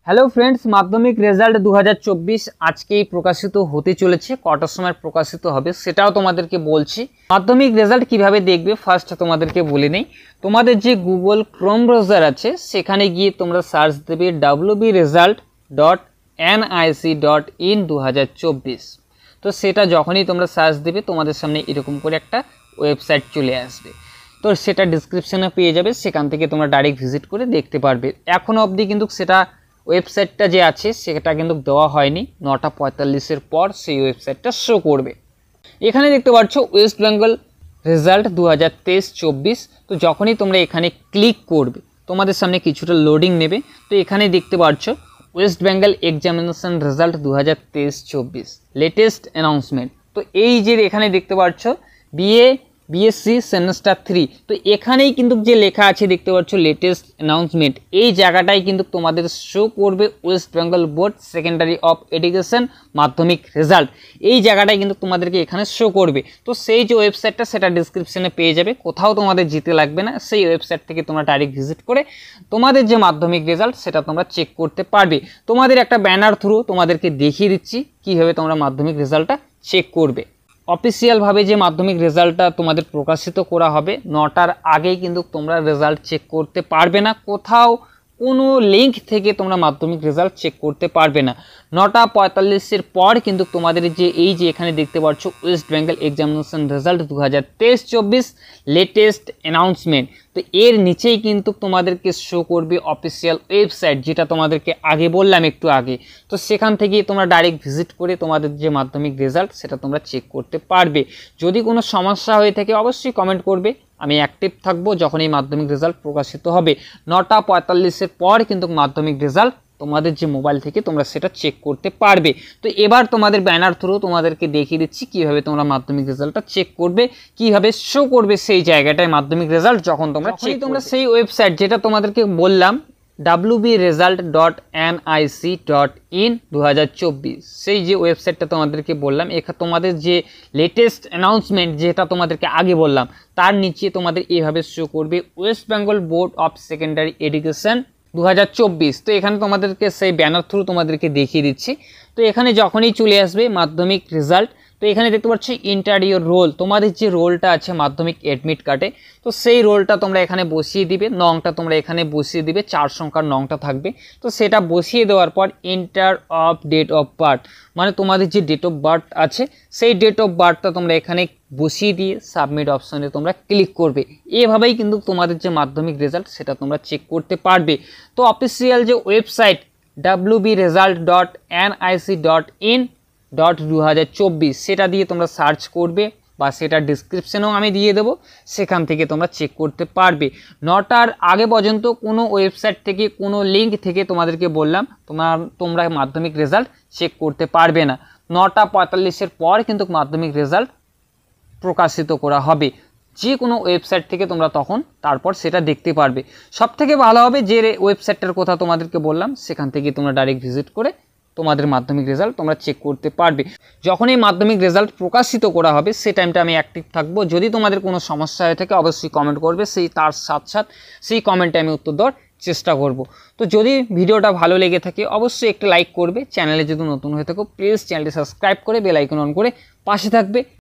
Hello friends, মাধ্যমিক result 2024 আজকেই প্রকাশিত হতে চলেছে। কটার সময় প্রকাশিত হবে সেটাও তোমাদেরকে বলছি। মাধ্যমিক রেজাল্ট কিভাবে দেখবে ফার্স্ট তোমাদেরকে বলে নেই। তোমাদের যে গুগল ক্রোম ব্রাউজার আছে সেখানে গিয়ে তোমরা সার্চ দেবে wbresult.nic.in 2024। তো সেটা যখনই তোমরা সার্চ দেবে তোমাদের সামনে এরকম করে একটা ওয়েবসাইট চলে আসবে। তো সেটা ডিসক্রিপশনে পেয়ে যাবে, সেখান থেকে তোমরা ডাইরেক্ট ভিজিট করে দেখতে পারবে। এখনও অবধি কিন্তু সেটা ওয়েবসাইটটা যে আছে সেটা কিন্তু দেওয়া হয়নি। 9:45-এর পর সেই ওয়েবসাইটটা শো করবে। এখানে দেখতে পাচ্ছ ওয়েস্ট বেঙ্গল রেজাল্ট 2023-24। তো যখনই তোমরা এখানে ক্লিক করবে তোমাদের সামনে কিছুটা লোডিং নেবে। তো এখানে দেখতে পাচ্ছ West Bengal examination result 2023-24 latest announcement. তো এই যে এখানে দেখতে পাচ্ছ বিএসসি সেমেস্টার 3। তো এখানেই কিন্তু যে লেখা আছে দেখতে পাচ্ছ লেটেস্ট অ্যানাউন্সমেন্ট, এই জায়গাটাই কিন্তু তোমাদের শো করবে West Bengal board secondary of education মাধ্যমিক রেজাল্ট। এই জায়গাটাই কিন্তু তোমাদেরকে এখানে শো করবে। তো সেই যে ওয়েবসাইটটা সেটা ডিসক্রিপশনে পেয়ে যাবে, কোথাও তোমাদের যেতে লাগবে না। সেই ওয়েবসাইট থেকে তোমরা ডাইরেক্ট ভিজিট করে তোমাদের যে মাধ্যমিক রেজাল্ট সেটা তোমরা চেক করতে পারবে। তোমাদের একটা ব্যানার থ্রু তোমাদেরকে দেখিয়ে দিচ্ছি কীভাবে তোমরা মাধ্যমিক রেজাল্টটা চেক করবে। অফিসিয়ালভাবে যে মাধ্যমিক রেজাল্টটা তোমাদের প্রকাশিত করা হবে 9টার আগেই কিন্তু তোমরা রেজাল্ট চেক করতে পারবে না। কোথাও কোনো লিঙ্ক থেকে তোমরা মাধ্যমিক রেজাল্ট চেক করতে পারবে না। 9:45-এর পর কিন্তু তোমাদের যে এই যে এখানে দেখতে পাচ্ছ West Bengal examination result 2023-24 latest announcement. তো এর নিচেই কিন্তু তোমাদেরকে শো করবে অফিসিয়াল ওয়েবসাইট, যেটা তোমাদেরকে আগে বললাম একটু আগে। তো সেখান থেকেই তোমরা ডাইরেক্ট ভিজিট করে তোমাদের যে মাধ্যমিক রেজাল্ট সেটা তোমরা চেক করতে পারবে। যদি কোনো সমস্যা হয়ে থাকে অবশ্যই কমেন্ট করবে, আমি অ্যাক্টিভ থাকবো যখন এই মাধ্যমিক রেজাল্ট প্রকাশিত হবে। 9:45-এর পর কিন্তু মাধ্যমিক রেজাল্ট তোমাদের যে মোবাইল থেকে তোমরা সেটা চেক করতে পারবে। তো এবার তোমাদের ব্যানার থ্রু তোমাদেরকে দেখিয়ে দিচ্ছি কীভাবে তোমরা মাধ্যমিক রেজাল্টটা চেক করবে, কীভাবে শো করবে সেই জায়গাটায় মাধ্যমিক রেজাল্ট যখন তোমরা চেক। তোমরা সেই ওয়েবসাইট যেটা তোমাদেরকে বললাম wbresult.nic.in 2024, সেই যে ওয়েবসাইটটা তোমাদেরকে বললাম, এখানে তোমাদের যে লেটেস্ট অ্যানাউন্সমেন্ট যেটা তোমাদেরকে আগে বললাম তার নিচে তোমাদের এইভাবে শো করবে West Bengal board of secondary education 2024। তো এখানে তোমাদেরকে সেই ব্যানার থ্রু তোমাদেরকে দেখিয়ে দিচ্ছি। তো এখানে যখনই চলে আসবে মাধ্যমিক রেজাল্ট, তো এখানে দেখতে পাচ্ছ ইন্টার ইয়োর রোল, তোমাদের যে রোলটা আছে মাধ্যমিক অ্যাডমিট কার্ডে, তো সেই রোলটা তোমরা এখানে বসিয়ে দিবে। নংটা তোমরা এখানে বসিয়ে দিবে, 4 সংখ্যার নংটা থাকবে। তো সেটা বসিয়ে দেওয়ার পর enter of date of birth, মানে তোমাদের যে ডেট অফ বার্থ আছে সেই ডেট অফ বার্থটা তোমরা এখানে বসিয়ে দিয়ে সাবমিট অপশনে তোমরা ক্লিক করবে। এভাবেই কিন্তু তোমাদের যে মাধ্যমিক রেজাল্ট সেটা তোমরা চেক করতে পারবে। তো অফিসিয়াল যে ওয়েবসাইট wbresult.nic.in 2024 সেটা দিয়ে তোমরা সার্চ করবে, বা সেটা ডিসক্রিপশনেও আমি দিয়ে দেবো, সেখান থেকে তোমরা চেক করতে পারবে। 9টার আগে পর্যন্ত কোনো ওয়েবসাইট থেকে কোনো লিঙ্ক থেকে তোমাদেরকে বললাম তোমরা মাধ্যমিক রেজাল্ট চেক করতে পারবে না। 9:45-এর পর কিন্তু মাধ্যমিক রেজাল্ট প্রকাশিত করা হবে যে কোনো ওয়েবসাইট থেকে তোমরা তখন তারপর সেটা দেখতে পারবে। সবথেকে ভালো হবে যে ওয়েবসাইটটার কথা তোমাদেরকে বললাম সেখান থেকে তোমরা ডাইরেক্ট ভিজিট করে তোমাদের মাধ্যমিক রেজাল্ট তোমরা চেক করতে পারবে। যখন এই মাধ্যমিক রেজাল্ট প্রকাশিত করা হবে সেই টাইমটা আমি অ্যাক্টিভ থাকবো। যদি তোমাদের কোনো সমস্যা হয়ে থাকে অবশ্যই কমেন্ট করবে, তার সাথে সেই কমেন্টে আমি উত্তর দেওয়ার চেষ্টা করব। তো যদি ভিডিওটা ভালো লেগে থাকে অবশ্যই একটু লাইক করবে। চ্যানেলে যদি নতুন হয়ে থাকো প্লিজ চ্যানেলটি সাবস্ক্রাইব করে বেল আইকন অন করে পাশে থাকবে।